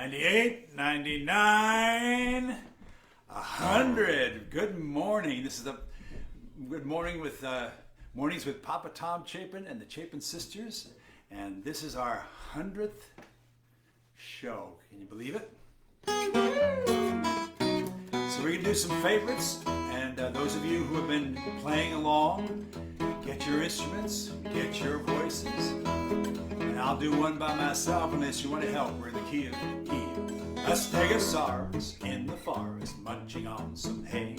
98, 99, 100. Good morning. This is the Good Morning with Mornings with Papa Tom Chapin and the Chapin Sisters. And this is our 100th show. Can you believe it? So we're going to do some favorites. And those of you who have been playing along, get your instruments, get your voices. And I'll do one by myself unless you want to help. We're in the key of E. A stegosaurus in the forest, munching on some hay,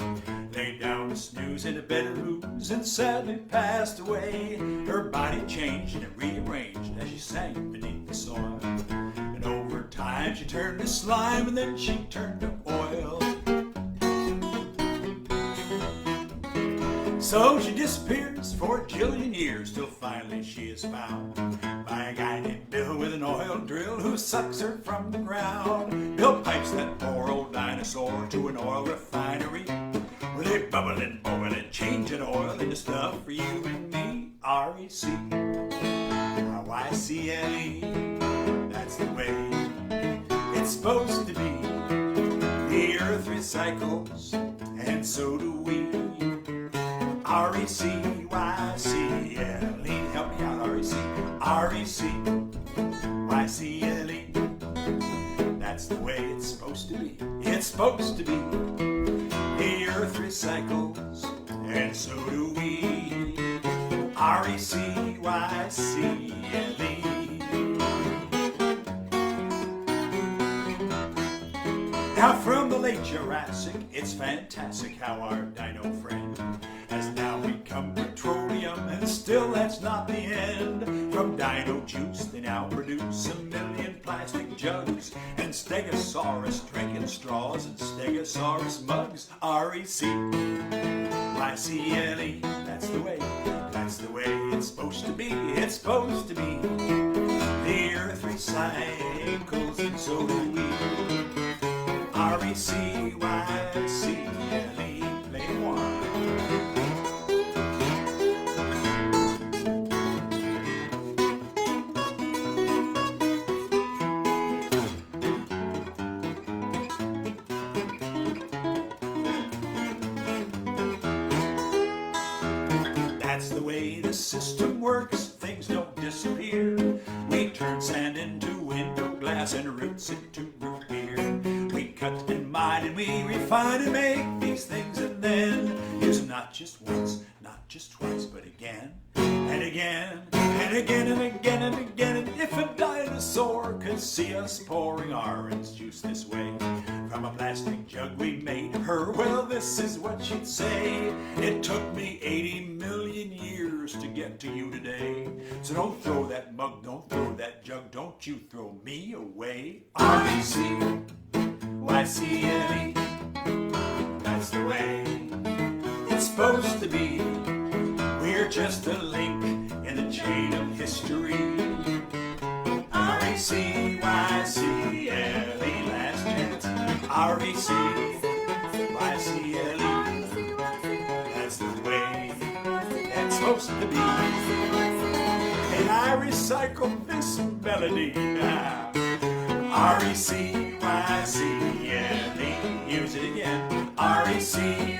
lay down to snooze in a bed of roots and sadly passed away. Her body changed and it rearranged as she sank beneath the soil. And over time she turned to slime and then she turned to oil. So she disappears for a jillion years till finally she is found by a guy named Bill with an oil drill who sucks her from the ground. Bill pipes that poor old dinosaur to an oil refinery where they bubble and boil and change an oil into stuff for you and me. R-E-C-Y-C-L-E, that's the way it's supposed to be. The earth recycles and so do we. R-E-C-Y-C-L-E. Help me out, R-E-C-Y-C-L-E. That's the way it's supposed to be. It's supposed to be. The earth recycles, and so do we. R-E-C-Y-C-L-E. Now from the late Jurassic, it's fantastic how our dino friend has now become petroleum, and still that's not the end. From dino juice they now produce 1 million plastic jugs, and stegosaurus drinking straws and stegosaurus mugs. R-E-C-Y-C-L-E, that's the way it's supposed to be. It's supposed to be. The earth recycles and so do we. R-E-C-Y-C-L-E, play one. That's the way the system works, things don't disappear. We turn sand into window glass and roots into root beer. We cut and mine and we refine and make these things and then use them not just once, not just twice, but again and again and again and again and again. And if a dinosaur could see us pouring orange juice this way from a plastic jug we made her, well, this is what she'd say. It took me 80 million years to get to you today. So don't throw that mug, don't throw that jug, don't you throw me away. R-E-C-Y-C-L-E, that's the way it's supposed to be. We're just a link in the chain of history. R-E-C-Y-C-L-E, last chance. R-E-C-Y-C-L-E, that's the way it's supposed to be. And I recycled this melody now. R-E-C-Y-C-L-E, use it again. R-E-C-Y-C-L-E,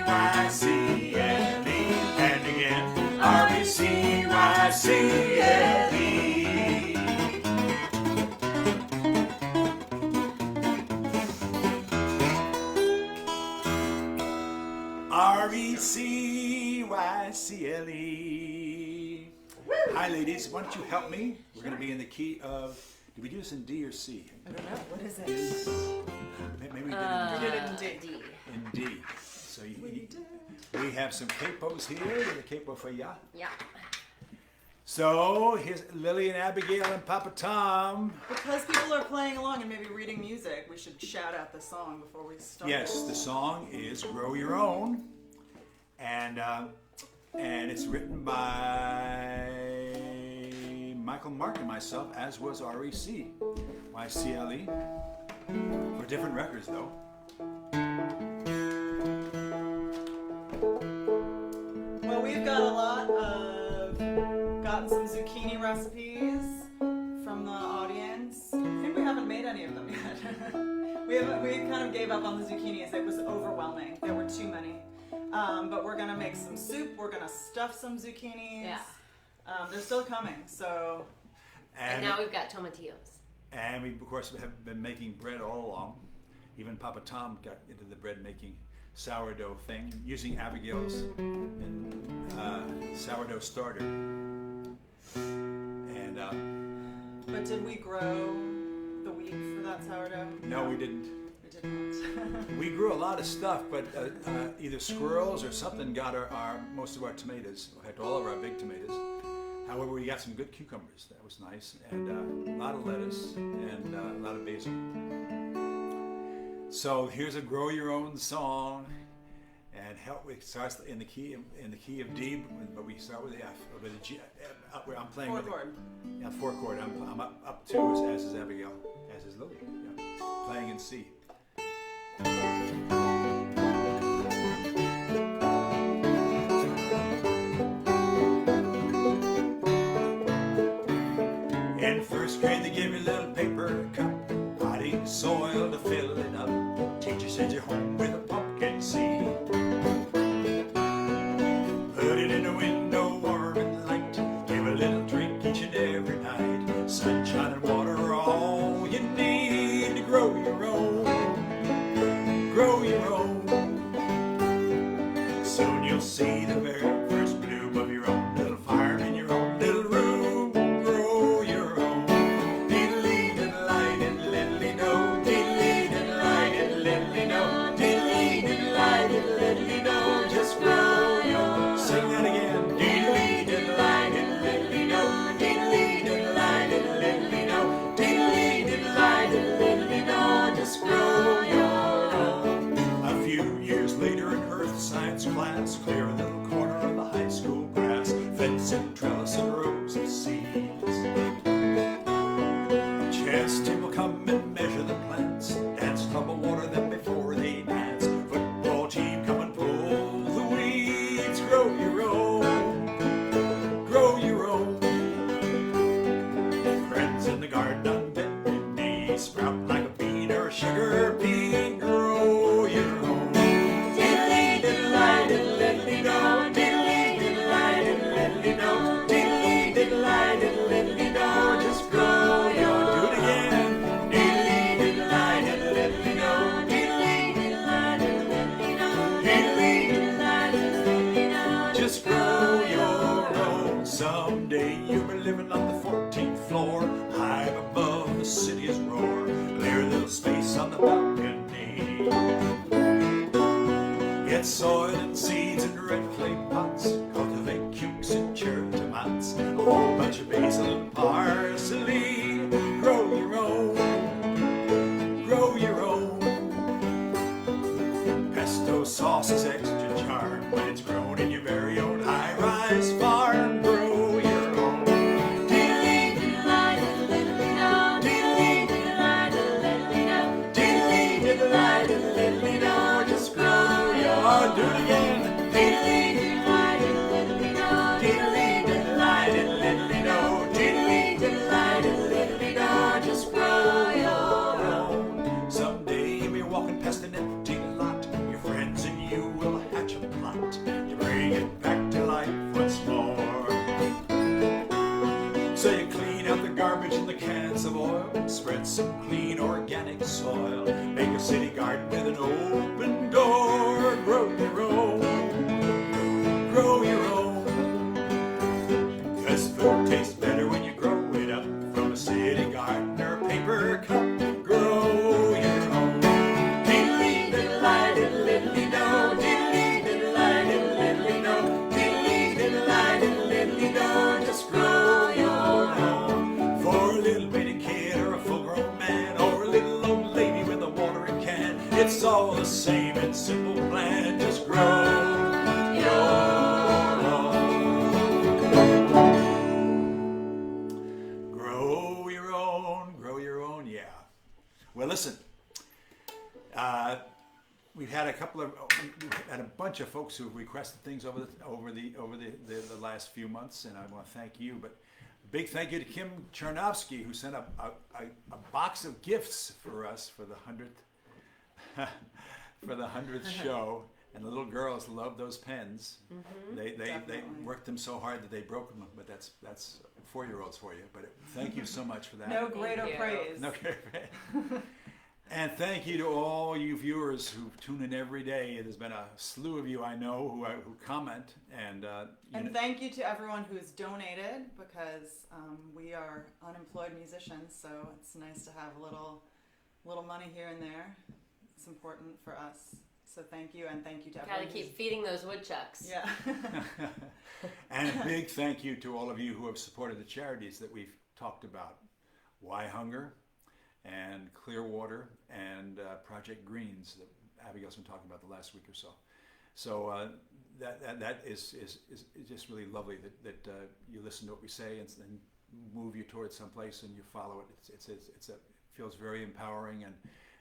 and again. R-E-C-Y-C-L-E. R-E-C-Y-C-L-E. Hi, ladies. Why don't you help me? We're going to be in the key of... Did we do this in D or C? I don't know. What is it? Maybe we did it in D. In D. So we have some capos here. A capo for ya. Yeah. So here's Lily and Abigail and Papa Tom. Because people are playing along and maybe reading music, we should shout out the song before we start. Yes, the song is "Grow Your Own," and it's written by Michael Mark and myself, as was R-E-C-Y-C-L-E, for different records though. Well, we've got a lot of gotten some zucchini recipes from the audience. I think we haven't made any of them yet. gave up on the zucchinis. It was overwhelming. There were too many. But we're gonna make some soup. We're gonna stuff some zucchinis. Yeah. They're still coming. So. And now we've got tomatillos. And we, of course, have been making bread all along. Even Papa Tom got into the bread making sourdough thing using Abigail's sourdough starter. And But did we grow the wheat for that sourdough? no, we didn't. We did not. We grew a lot of stuff, but either squirrels or something got most of our tomatoes. In fact, all of our big tomatoes. However, we got some good cucumbers. That was nice, and a lot of lettuce and a lot of basil. So here's a grow your own song, and it starts in the key of D, but we start with the F. With a G. I'm playing Four with chord. Yeah, four chord. I'm up two as is Abigail, as is Lily. Yeah, playing in C. In first grade, they give you a little paper cup, potting soil to fill it up. Teacher sends you home with a pumpkin seed. Put it in the window, warm and light. Give a little drink each and every night. Sunshine and water are all you need to grow your own. Grow your own. Soon you'll see the very first bloom of your own little farm in your own little room. Grow your own. Diddly diddly diddly do. Diddly diddly diddly do. Diddly diddly diddly do. Just grow your. Sing that again. Diddly diddly diddly do. Diddly diddly diddly do. Diddly diddly diddly do. Just grow your own. A few years later in earth science class, clear a little corner of the high school grass, fence and trellis and rows of seeds. Chess team will come and measure the plants, dance club will water them before they dance. Football team come and pull the weeds. Grow your own. Grow your own. Friends in the garden on bended knee, sprout like a bean or a sugar bean. Grow your own. Diddly diddly diddly do. Diddly diddly diddly do. Diddly diddly diddly do. Just grow your. Do it again. Diddly diddly diddly do. Diddly diddly diddly do. Diddly diddly diddly do. Just grow your own. Someday you'll be living on the 14th floor, high above the city's roar. Clear little space on the balcony. Get soil and seeds in red clay pots. Cultivate cukes and cherry tomatoes. A whole bunch of basil and parsley. Grow your own. Grow your own. Pesto sauce is extra charm when it's grown in your very own high-rise farm. Grow your own. Diddly diddly diddly do. Diddly diddly diddly do. Diddly diddly diddly do. Just grow your. Do it again. Diddly diddly diddly do. Diddly diddly diddly do. Diddly diddly diddly do. Just grow your own. Someday you'll be walking past an empty lot. Your friends and you will hatch a plot to bring it back to life once more. So you clean out the garbage and the cans of oil, spread some clean organic soil, make a city garden with an open door. Grow your own. Grow your own. 'Cause food tastes better when you grow it up from a city garden or a paper cup. Grow your own. Diddly diddly diddly do. Diddly diddly diddly do. Diddly diddly diddly do. Just grow your own. For a little bitty kid or a full-grown man or a little old lady with a watering can, it's all the same and simple plan. Just grow your own. Grow your own. Grow your own. Yeah. Well, listen. We've had a bunch of folks who've requested things over the last few months, and I want to thank you. But a big thank you to Kim Chernovsky, who sent a box of gifts for us for the 100th for the 100th show, and the little girls love those pens. They worked them so hard that they broke them, but that's 4-year-olds for you. But thank you so much for that. No greater praise. No greater praise. And thank you to all you viewers who tune in every day. There's been a slew of you I know who comment, and thank you to everyone who's donated, because we are unemployed musicians, so it's nice to have a little money here and there. It's important for us. So thank you, and thank you to everyone. Gotta keep feeding those woodchucks. Yeah. And a big thank you to all of you who have supported the charities that we've talked about: Why Hunger, and Clearwater, and Project Greens that Abigail's been talking about the last week or so. So that is just really lovely that you listen to what we say and move you towards someplace and you follow it. It feels very empowering,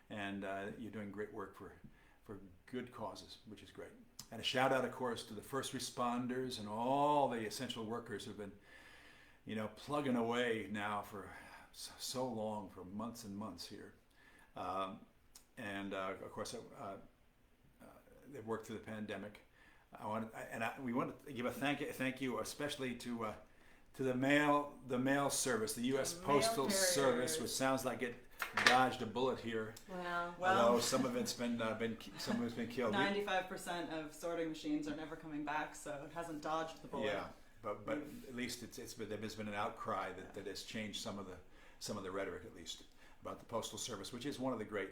and you're doing great work for good causes, which is great. And a shout out, of course, to the first responders and all the essential workers who've been, plugging away now for so long, for months and months here. Of course, they've worked through the pandemic. We want to give a thank you especially to the mail service, the U.S. Postal Service, which sounds like it dodged a bullet here. Well, although some of it's been killed. 95% of sorting machines are never coming back, so it hasn't dodged the bullet. Yeah, but at least there's been an outcry that has changed some of the rhetoric, at least, about the Postal Service, which is one of the great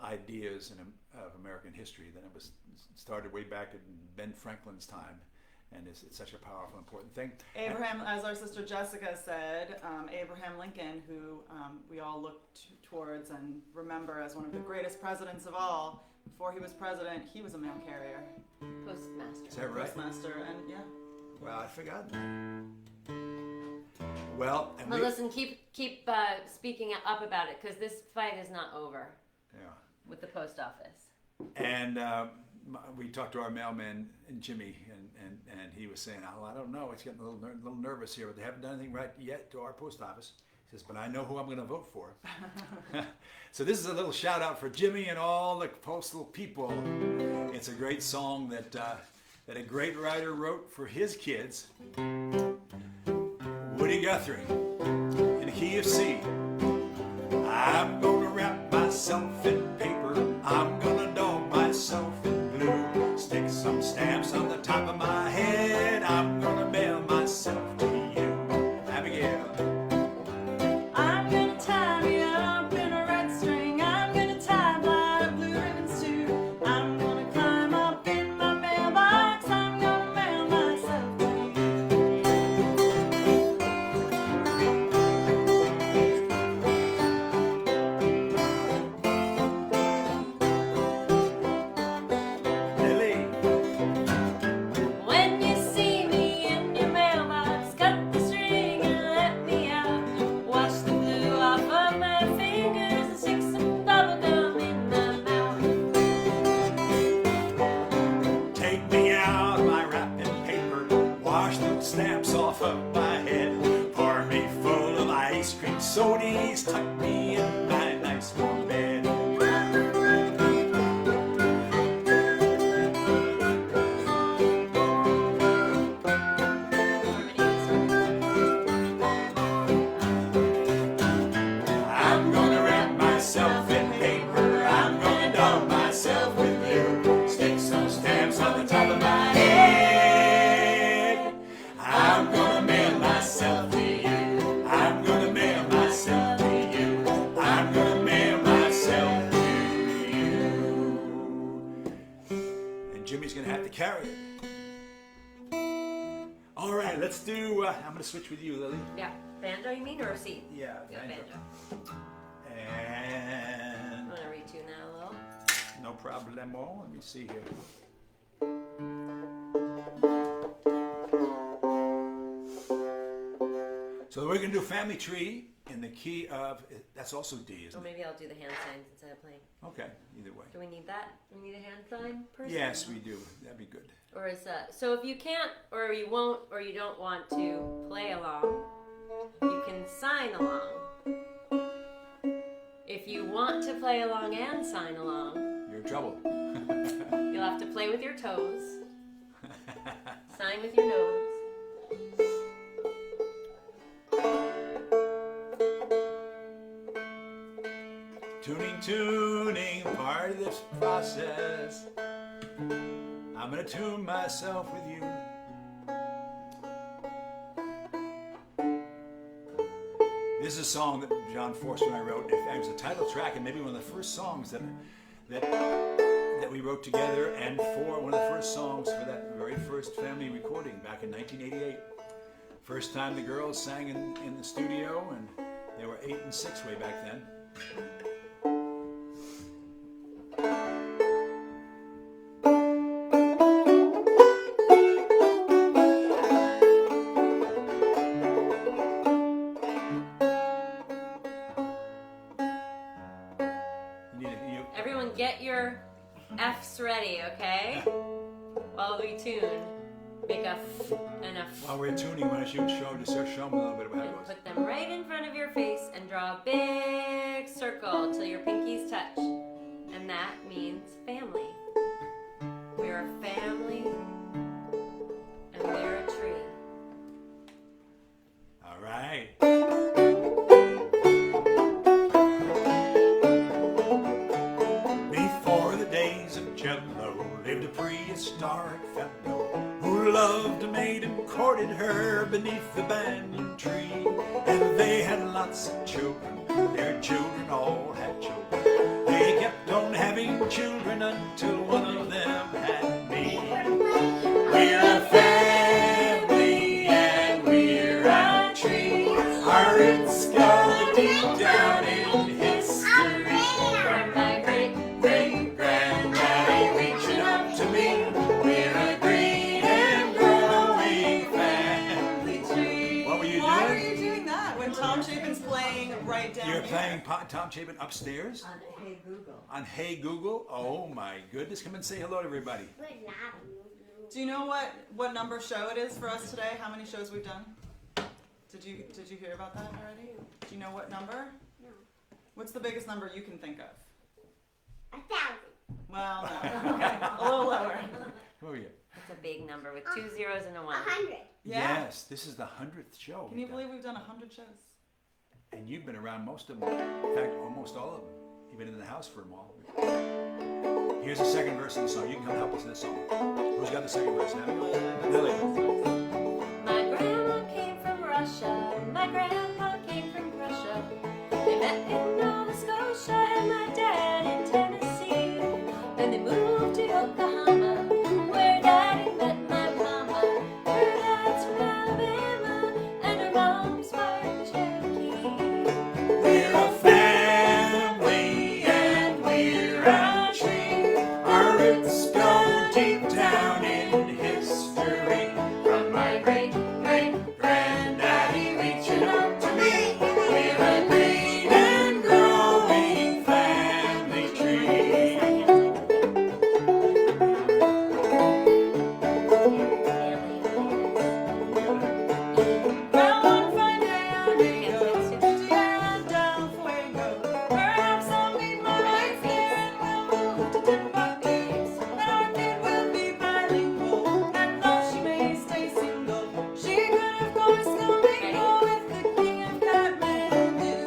ideas of American history. That it was started way back in Ben Franklin's time, and it's such a powerful, important thing. Abraham, as our sister Jessica said, Abraham Lincoln, who we all look towards and remember as one of the greatest presidents of all. Before he was president, he was a mail carrier. Postmaster. Is that right? Postmaster, and yeah. Well, I forgot that. Well, listen, keep speaking up about it, because this fight is not over. Yeah. With the post office. And we talked to our mailman, Jimmy, and he was saying, "Oh, I don't know. It's getting a little nervous here, but they haven't done anything right yet to our post office." He says, "But I know who I'm going to vote for." So this is a little shout out for Jimmy and all the postal people. It's a great song that a great writer wrote for his kids, Woody Guthrie, in the key of C. I'm gonna wrap myself in paper, I'm gonna dog myself in blue, stick some stamps on the top of my head, I'm gonna mail myself to you. Abigail. I'm gonna tie me up in a red string, I'm gonna tie my blue ribbons too, I'm gonna climb up in my mailbox, I'm gonna mail myself to stamps off of my head, pour me full of ice cream sodas, tuck me in my nice warm bed. I'm gonna wrap myself in paper, I'm gonna dog myself with glue, stick some stamps on the top of my head. I'm gonna mail myself to you. I'm gonna mail myself to you. I'm gonna mail myself to you. And Jimmy's gonna have to carry it. All right, let's do. I'm gonna switch with you, Lily. Yeah, banjo, you mean, or C? Yeah, banjo. And I'm gonna retune that a little. no problemo. Let me see here. So we're going to do Family Tree in the key of, that's also D, isn't Or maybe I'll do the hand signs instead of playing. it? Okay, either way. Do we need that? Do we need a hand sign person? Yes, we do. That'd be good. Or is so if you can't, or you won't, or you don't want to play along, you can sign along. If you want to play along and sign along, in trouble. You'll have to play with your toes. Sign with your nose. Tuning, part of this process. I'm gonna tune myself with you. This is a song that John Forster and I wrote. It was a title track and maybe one of the first songs that we wrote together, and for one of the first songs for that very first family recording back in 1988. First time the girls sang in the studio, and they were 8 and 6 way back then. Everyone get your F's ready, okay? While we tune, make a F and a F. While we're tuning, why don't you show them a little bit about how it And goes. put them right in front of your face and draw a big circle till your pinkies touch. And that means family. We're a family, and we're a tree. All right. Before the days of Jello lived a prehistoric fellow who loved a maid and courted her beneath the banyan tree. And they had lots of children. Their children all had children. They kept on having children until one of them had me. We're a family and we're a tree. Our roots go deep down in history. From my great-great-granddaddy reaching up to me, we're a green and growing family tree. What were you Why are doing? you doing that when Tom Chapin's playing right down You're here? playing Tom Chapin upstairs? On Hey Google. On Hey Google? Oh my goodness. Come and say hello to everybody. Do you know what number show it is for us today? How many shows we've done? Did you hear about that already? Do you know what number? No. What's the biggest number you can think of? 1,000. Well, no. Okay. A little lower. Who are you? It's a big number with 2 zeros and a 1. 100. Yeah. Yes, this is the 100th show. Can you believe we've done 100 shows? And you've been around most of them. In fact, almost all of them. You've been in the house for them all. Here's the second verse of the song. You can come help us in this song. Who's got the second verse? Lily. My grandma came from Russia. My grandpa came from Russia. They met in Nova Scotia and my dad in Tennessee. Then they moved to Oklahoma, where Daddy met my mama. Her dad's from Alabama and her mom's part Cherokee. We're a family and we're a tree. Our roots go deep down in history. From my great-great-granddaddy reaching up to me, we're a green and growing family tree. Well, one fine day I'll be going down Fuego. Perhaps I'll meet my wife here and we'll move to Timbuktu. And our kid will be bilingual, and though she may stay single, she could of course go mingle with the king of Kathmandu.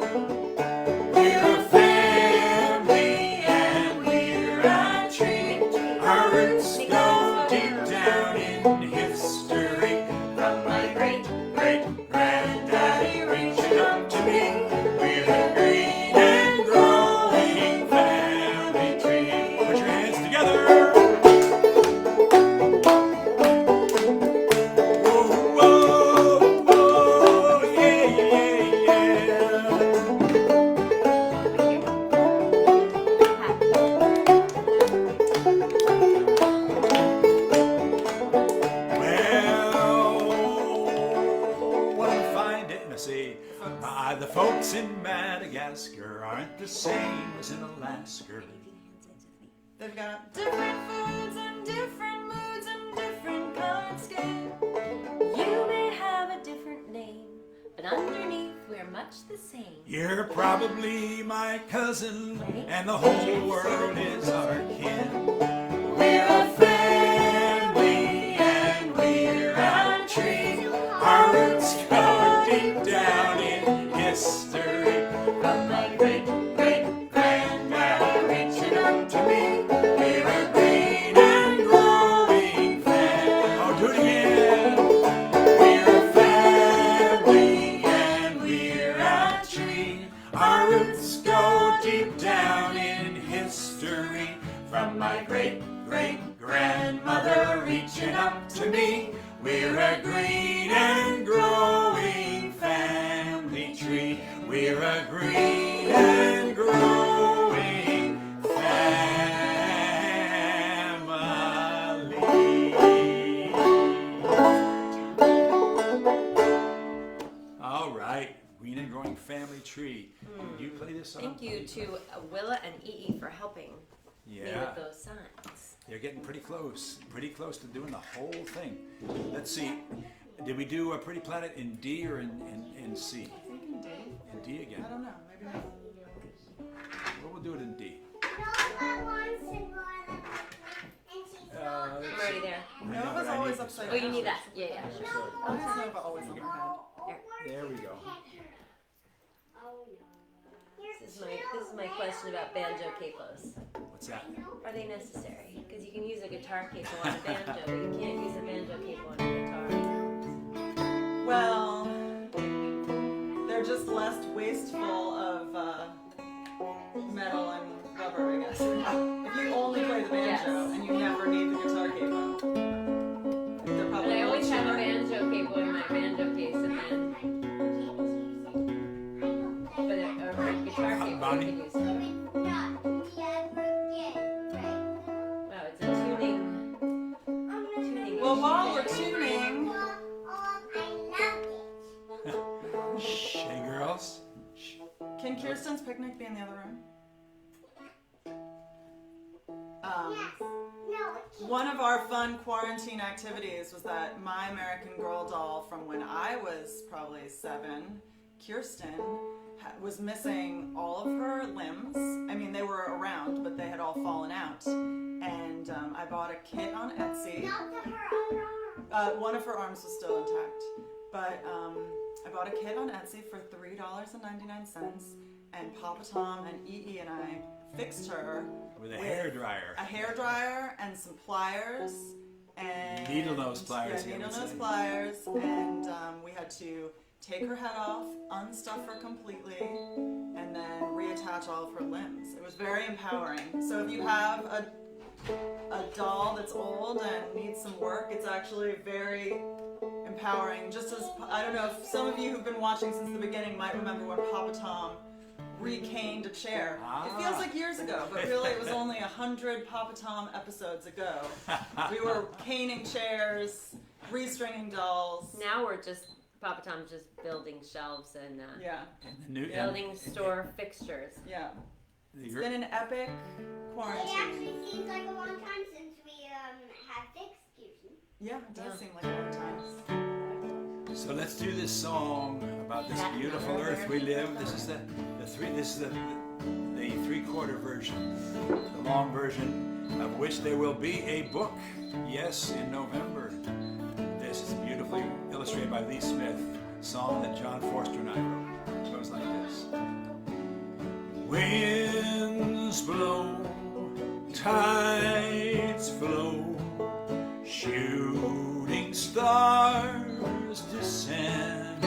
We're a family and we're a tree. Our roots go deep down in history. From my great-great-granddaddy reaching up to me, we're a green and growing family tree. Put your hands together. Whoa, whoa, whoa, yeah, yeah, yeah. Well, one fine day, let's see. The folks in Madagascar aren't the same as in Alaska. They've got different foods and different moods and different colored skin. You may have a different name, but underneath we're much much the same. You're probably my cousin, and the whole world is our kin. We're a family, and we're a tree. Our roots go deep down in history. From my great-great-granddaddy reaching up to me, we're a green and growing family. Oh, do it again. We're a family, and we're a tree. Our roots go deep down in history. From my great-great-grandmother reaching up to me, we're a green and growing family tree. We're a green and growing family. All right, green and growing family tree. Did you play this song? Thank you to Willa and Ee for helping me Yeah. with those signs. They're getting pretty close to doing the whole thing. Let's see. Did we do a Pretty Planet in D or in C? I think in D. In D again. I don't know. Maybe not. Well, we'll do it in D. I'm already there. Nova's always upside Oh, you down. need that? Yeah, yeah. Why is Nova always on her head? There we go. This is my question about banjo capos. What's that? Are they necessary? Because you can use a guitar capo on a banjo, but you can't use a banjo capo on a guitar. Well, they're just less wasteful of metal and rubber, I guess. If you only play the banjo and you never need the guitar capo, they're But probably I always have a cheaper. banjo capo in my banjo case, and then but a guitar capo you Bonnie? can use. Wow, it's a tuning. Well, while we're tuning, Hey, girls. can Kirsten's picnic be in the other room? One of our fun quarantine activities was that my American Girl doll from when I was probably 7, Kirsten, was missing all of her limbs. I mean, they were around, but they had all fallen out. And I bought a kit on Etsy. One of her arms was still intact. But I bought a kit on Etsy for $3.99. And Papa Tom and Ee and I fixed her With a hairdryer. a hairdryer and some pliers and Needle nose pliers, Yeah, you needle would nose say. pliers, and we had to take her head off, unstuff her completely, and then reattach all of her limbs. It was very empowering. So if you have a doll that's old and needs some work, it's actually very empowering. Just as I don't know if some of you who've been watching since the beginning might remember when Papa Tom recaned a chair. It feels like years ago, but really it was only 100 Papa Tom episodes ago. We were caning chairs, restringing dolls. Now we're just Papa Tom's just building shelves and Yeah, And the new, building store fixtures. yeah. the It's gr- been an epic It quarantine. actually seems like a long time since we had fixed Kirsten. Yeah, it does seem like a long time. So let's do this song about this beautiful earth we live. This is the 3/4 version, the long version, of which there will be a book. Yes, in November. This is beautifully illustrated by Lee Smith. Song that John Forster and I wrote. It goes like this: winds blow, tides flow, shooting stars descend.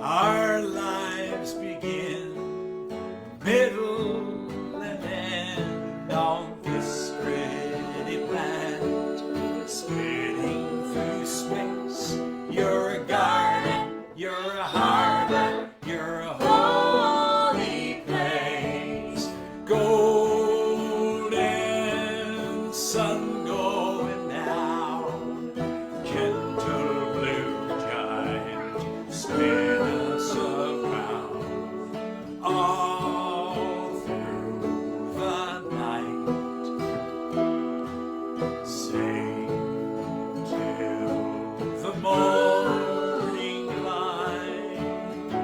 Our lives begin, middle and end on this pretty planet, spinning through space. You're a garden, you're a harbor, you're a holy place. Golden sun going down, gentle blue giant, spin us around. All through the night, sing till the morning light.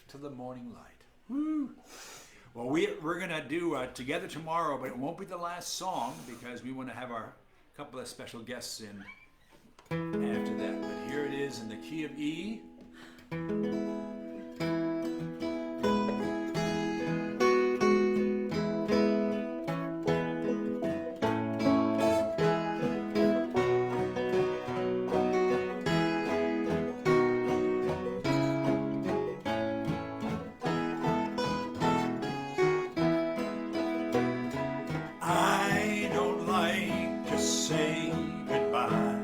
to the morning light. Woo! Well, we're going to do Together Tomorrow, but it won't be the last song because we want to have our couple of special guests in after that. But here it is in the key of E. I don't like to say goodbye.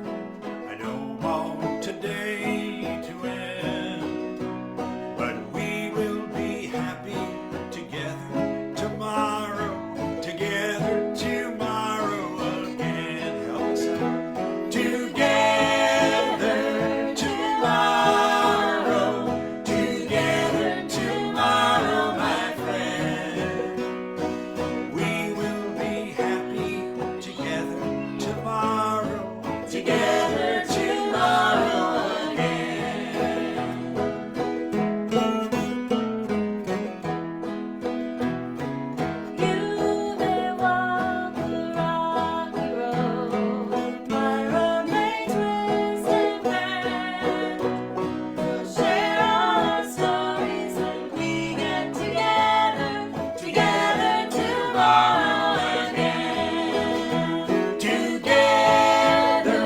I don't want today to end. But we will be happy together tomorrow. Together tomorrow again. Help us out. Together tomorrow. Together tomorrow, my friend. We will be happy together tomorrow. Together tomorrow again. You may walk the rocky road, my road may twist and bend. We'll share all our stories when we get together, together tomorrow again. Together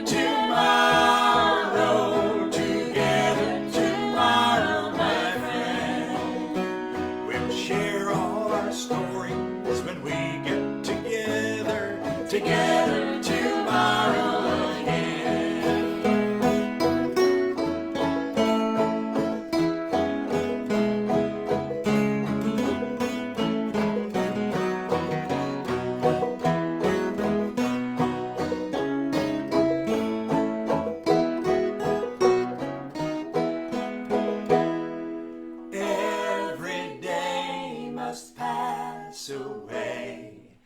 tomorrow. Together tomorrow, my friend. We'll share all our stories when we get together. Together tomorrow again. Every day must pass away,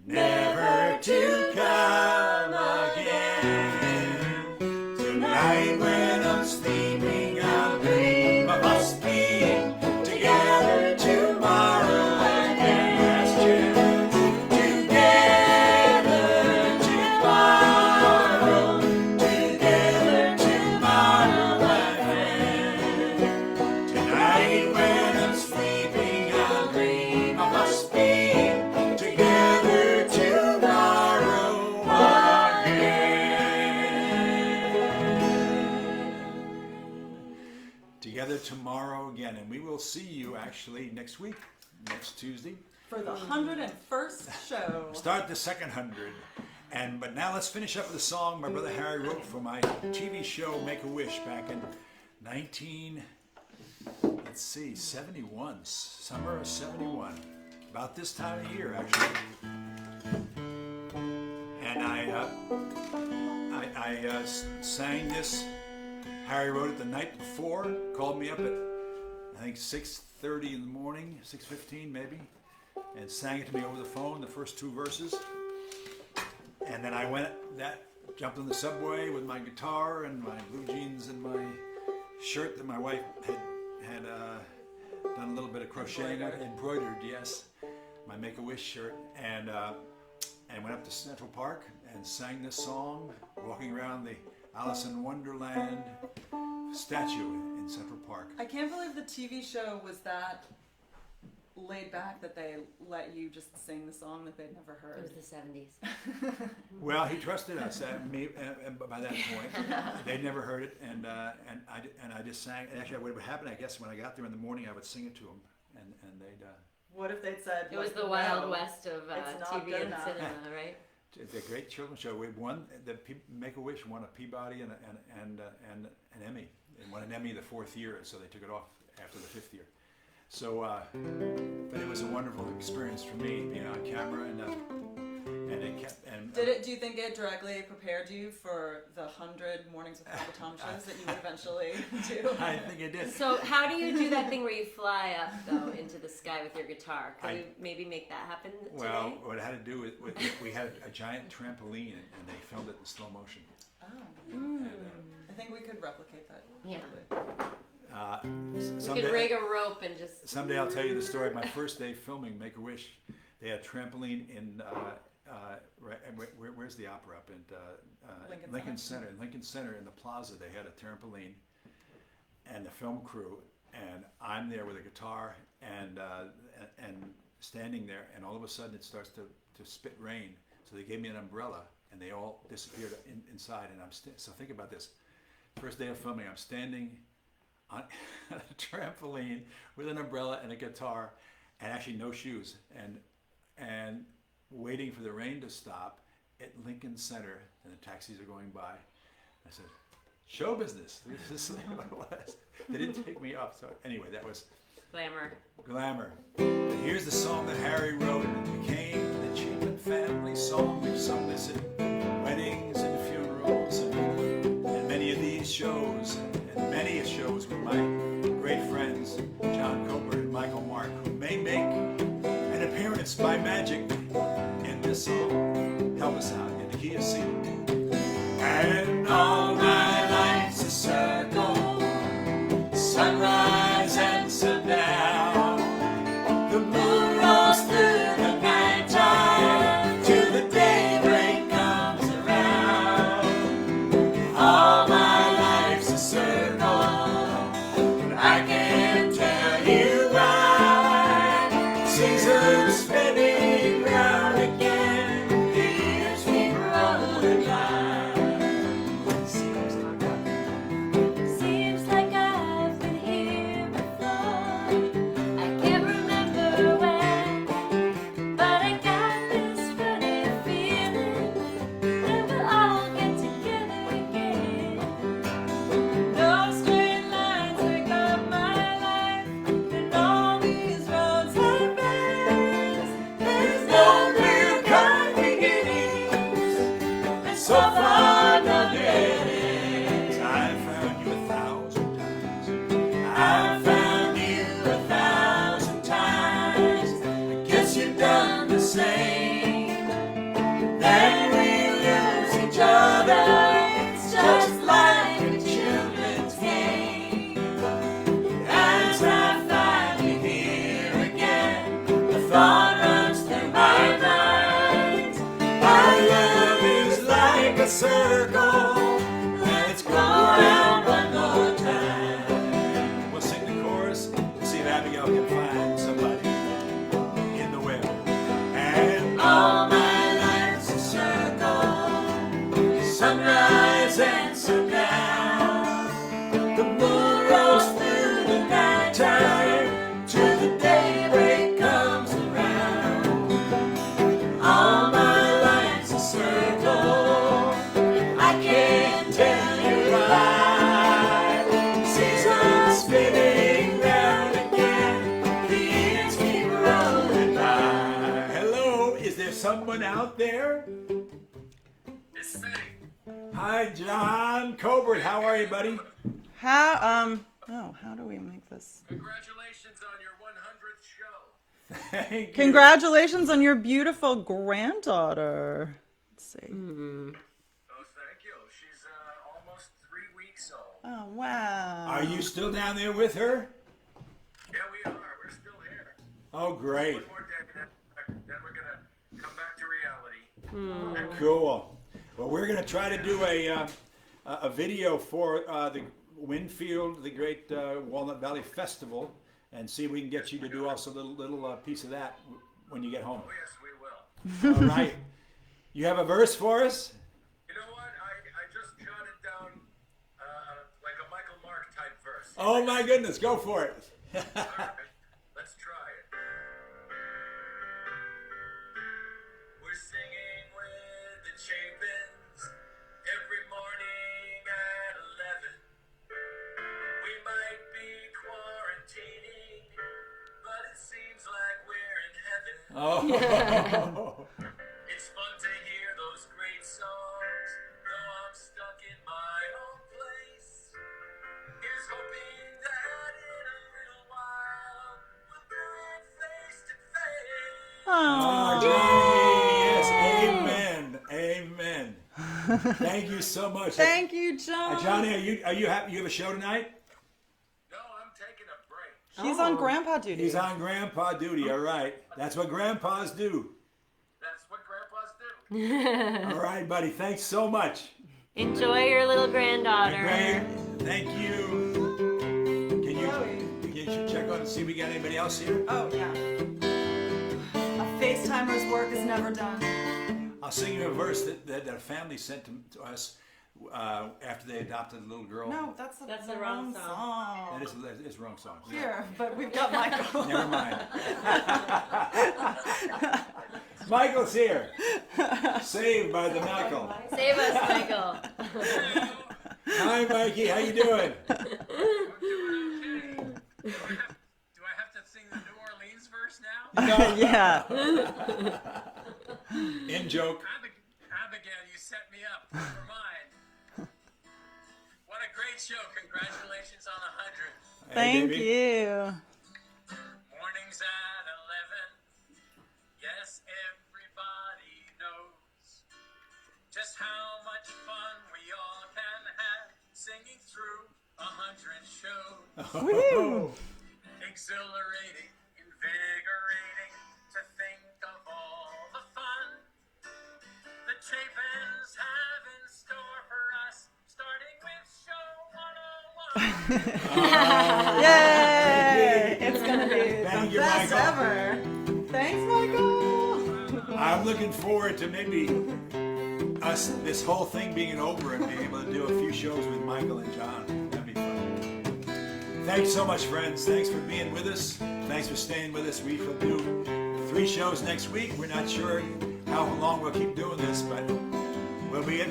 never to come again. Tonight when I'm sleeping, I'll dream of us being together tomorrow again. Yes, Jim. Together tomorrow. Together tomorrow, my friend. Tonight when I'm sleeping, I'll dream of us being together tomorrow again. Together tomorrow again, and we will see you actually next week, next Tuesday. For the 101st show. Start the second 100. But now let's finish up with a song my brother Harry wrote for my TV show Make a Wish back in 71, summer of 71, about this time of year actually. And I sang this. Harry wrote it the night before, called me up at I think 6:30 in the morning, 6:15 maybe, and sang it to me over the phone, the first two verses. And then I jumped on the subway with my guitar and my blue jeans and my shirt that my wife had done a little bit of crocheting, embroidered, yes, my Make-A-Wish shirt, and went up to Central Park and sang this song, walking around the Alice in Wonderland statue in Central Park. I can't believe the TV show was that laid back that they let you just sing the song that they'd never It heard. was the 70s. Well, he trusted us. By that point, they'd never heard it, and I just sang. And actually, what would happen, I guess, when I got there in the morning, I would sing it to them, and they'd. What if they'd said It was like, the Wild no, West of it's not TV good and enough. cinema, right? It's a great children's show. We won Make-A-Wish won a Peabody and an Emmy. It won an Emmy the fourth year, so they took it off after the fifth year. So, but it was a wonderful experience for me being on camera, and it kept. And Did it? Do you think it directly prepared you for the 100 Mornings with Papa Tom shows that you would eventually do? I think it did. So how do you do that thing where you fly up though into the sky with your guitar? Can we maybe make that happen today? Well, what it had to do with we had a giant trampoline, and they filmed it in slow motion. Oh, And, I think we could replicate that. Yeah. totally. You could rig a rope and just. Someday I'll tell you the story. My first day filming Make-A-Wish, they had a trampoline in, where's the opera? Up in Lincoln Center. In Lincoln Center in the plaza, they had a trampoline, and the film crew, and I'm there with a guitar and standing there, and all of a sudden it starts to spit rain. So they gave me an umbrella, and they all disappeared inside. And so think about this. First day of filming, I'm standing on a trampoline with an umbrella and a guitar, and actually no shoes, and waiting for the rain to stop at Lincoln Center, and the taxis are going by. I said, show business. This is what it was. They didn't take me off. So anyway, that was glamour. And here's the song that Harry wrote, and it became the Chapin family song. We've sung this at weddings and funerals and many of these shows, and many shows with my great friends John Coburn and Michael Mark, who may make an appearance by magic in this song. Help us out in the key of C. And all my life's a circle, sunrise and sundown. The moon rolls through the night time till the daybreak comes around. All my life's a circle, and I can't tell you why. Seasons spinning round again, the years keep rolling by. Seems like I've been here before. I can't remember when, but I got this funny feeling that we'll all get together again. No straight lines make up my life, and all these roads have bends. There's no real kind beginnings, and so far no dead ends. I found you 1,000 times. I found you 1,000 times. I guess you've done the same. Then we lose each other. It's just like a children's game. As I find you here again, the thought runs through my mind. Our love is like a circle. Let's go around one more time. We'll sing the chorus and see if Abigail can find somebody in the web. And All my life's a circle, sunrise and sundown. The moon rolls through the night time till the daybreak comes around. All my life's a circle, I can't tell you why. Seasons spinning round again, the years keep rolling by. hello, is there someone out there? It's me. Hi, John Coburn. How are you, buddy? How do we make this? Congratulations on your 100th show. Thank you. Congratulations on your beautiful granddaughter. Let's see. Oh, thank you. She's almost 3 weeks old. Oh, wow. Are you still down there with her? Yeah, we are. We're still here. Oh, great. One more day, then we're going to come back to reality. Cool. Well, we're going to try to do a video for the Winfield, the great Walnut Valley Festival, and see if we can get you to do also a little piece of that when you get home. Oh, yes, we will. All right. You have a verse for us? You know what? I just jotted down like a Michael Mark type verse. Oh, my goodness. Go for it. All right, let's try it. We're singing with the Chapins every morning at 11. We might be quarantining, but it seems like we're in heaven. Oh. It's fun to hear those great songs, though I'm stuck in my own place. Here's hoping that in a little while we'll do it face to face. Oh, yes. Amen. Amen. Thank you so much. Thank you, John. Johnny, are you have a show tonight? No, He's on grandpa duty. He's on grandpa duty, all right. That's what grandpas do. That's what grandpas do. All right, buddy, thanks so much. Enjoy your little granddaughter. Great, thank you. Can you check on and see if we got anybody else here? Oh, yeah. A FaceTimer's work is never done. I'll sing you a verse that a family sent to us after they adopted a little girl. No, that's the wrong song. It's the wrong song. Here, but we've got Michael. Never mind. Michael's here. Saved by the Michael. Save us, Michael. Hi, Mikey. How you doing? I'm doing okay. Do I have to sing the New Orleans verse now? Yeah. In joke. Abigail, you set me up. Never mind. What a great show. Congratulations on 100. Thank baby. you. Mornings at 11. Yes, everybody knows just how much fun we all can have singing through 100 shows. Woo! Exhilarating, invigorating to think of all the fun the Chapins have in store for us, starting with show 101. Yay! It's gonna be Thank the you, best Michael. ever. Thanks, Michael. I'm looking forward to maybe us, this whole thing being over and being able to do a few shows with Michael and John. That'd be fun. Thanks so much, friends. Thanks for being with us. Thanks for staying with us. We will do 3 shows next week. We're not sure how long we'll keep doing this, but we'll be at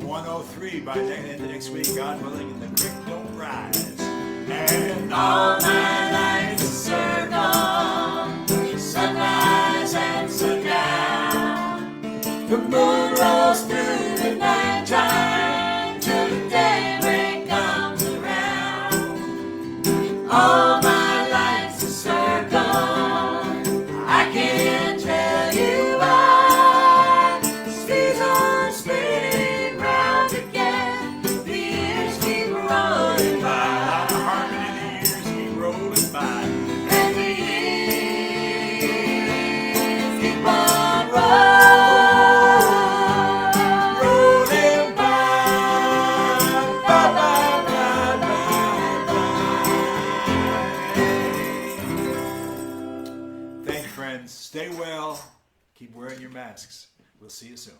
103 by the end of next week, God willing, and the creek don't rise. And all my life a circle, sunrise and sundown. The moon rolls through the night time till the daybreak comes around. All my life's a circle. I can't tell you why. These are spinning round again. The years keep rolling by. The harmony of the years keep rolling by. And the years keep on rolling by. Bye, bye, bye, bye, bye. Thank you, friends. Stay well. Keep wearing your masks. We'll see you soon.